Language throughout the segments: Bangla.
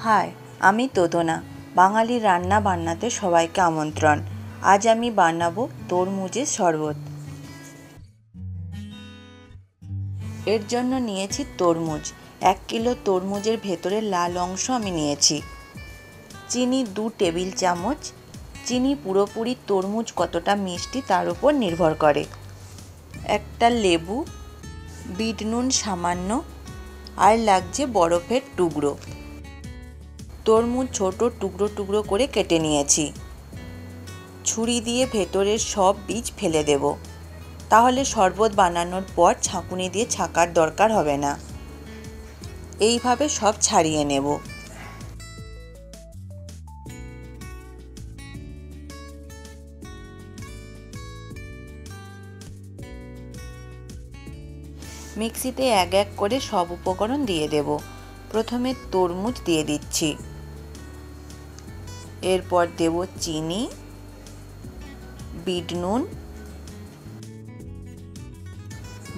হাই, আমি তোদনা। বাঙালির রান্না বান্নাতে সবাইকে আমন্ত্রণ। আজ আমি বানাবো তরমুজের শরবত। এর জন্য নিয়েছি তরমুজ। 1 কিলো তরমুজের ভেতরের লাল অংশ আমি নিয়েছি। চিনি 2 টেবিল চামচ। চিনি পুরোপুরি তরমুজ কতটা মিষ্টি তার উপর নির্ভর করে। একটা লেবু, বিট নুন সামান্য, আর লাগছে বরফের টুকরো। তরমুজ ছোট টুকরো টুকরো করে কেটে নিয়েছি। ছুরি দিয়ে ভেতরের সব বীজ ফেলে দেব, তাহলে শরবত বানানোর পর ছাঁকুনি দিয়ে ছাঁকার দরকার হবে না। এইভাবে সব ছাড়িয়ে নেব। মিক্সিতে এক এক করে সব উপকরণ দিয়ে দেব। প্রথমে তরমুজ দিয়ে দিচ্ছি, এরপর দেব চিনি, বিট নুন,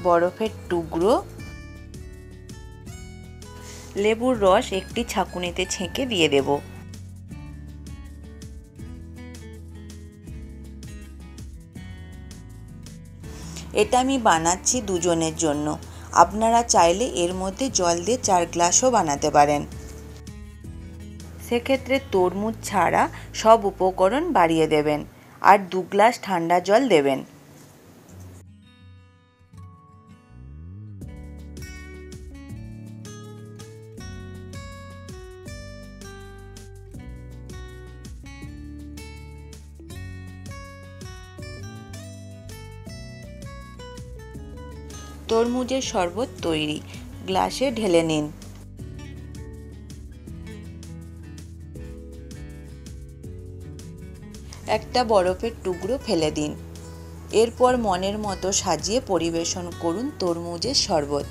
বরফের টুকরো, লেবুর রস একটি ছাঁকুনিতে ছেঁকে দিয়ে দেব। এটা আমি বানাচ্ছি দুজনের জন্য। আপনারা চাইলে এর মধ্যে জল দিয়ে 4 গ্লাসও বানাতে পারেন। সেক্ষেত্রে তরমুজ ছাড়া সব উপকরণ বাড়িয়ে দেবেন আর 2 গ্লাস ঠান্ডা জল দেবেন। তরমুজের শরবত তৈরি। গ্লাসে ঢেলে নিন। একটা বরফের টুকরো ফেলে দিন। এরপর মনের মতো সাজিয়ে পরিবেশন করুন তরমুজের শরবত।